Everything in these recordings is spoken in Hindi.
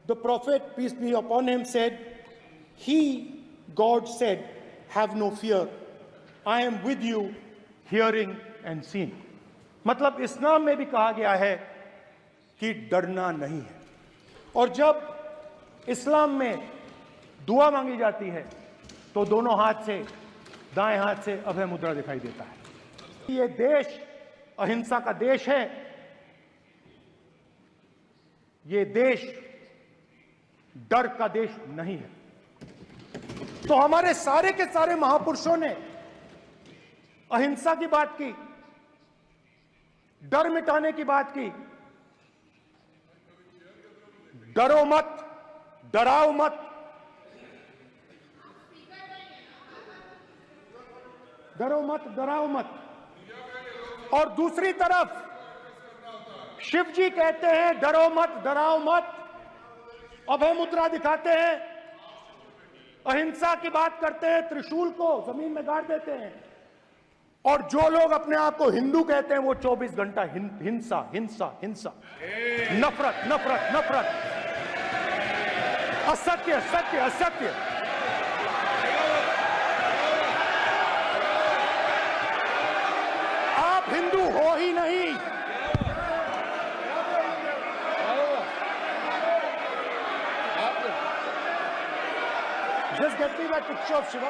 the Prophet, peace be upon him, said, He, God said, have no fear. I am with you, hearing and seeing. मतलब इस्लाम में भी कहा गया है कि डरना नहीं है। और जब इस्लाम में दुआ मांगी जाती है तो दोनों हाथ से, दाएं हाथ से अभय मुद्रा दिखाई देता है। ये देश अहिंसा का देश है। ये देश डर का देश नहीं है। तो हमारे सारे के सारे महापुरुषों ने अहिंसा की बात की, डर मिटाने की बात की। डरो मत, डराओ मत। डरो मत, डराओ मत। और दूसरी तरफ शिव जी कहते हैं डरो मत, डराओ मत, अभय मुद्रा दिखाते हैं, अहिंसा की बात करते हैं, त्रिशूल को जमीन में गाड़ देते हैं। और जो लोग अपने आप को हिंदू कहते हैं वो 24 घंटा हिंसा हिंसा हिंसा, नफरत नफरत नफरत, असत्य सत्य असत्य। आप हिंदू हो ही नहीं। Just get me that picture of Shiva.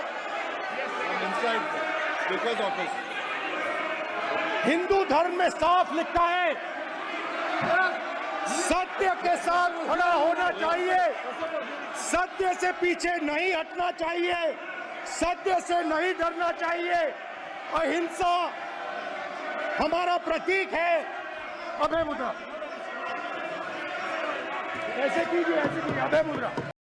I'm inside because of this. Hindu धर्म में साफ लिखा है, सत्य के साथ खड़ा होना चाहिए, सत्य से पीछे नहीं हटना चाहिए, सत्य से नहीं डरना चाहिए। अहिंसा हमारा प्रतीक है। अभय मुद्रा ऐसे कीजिए, अभय मुद्रा।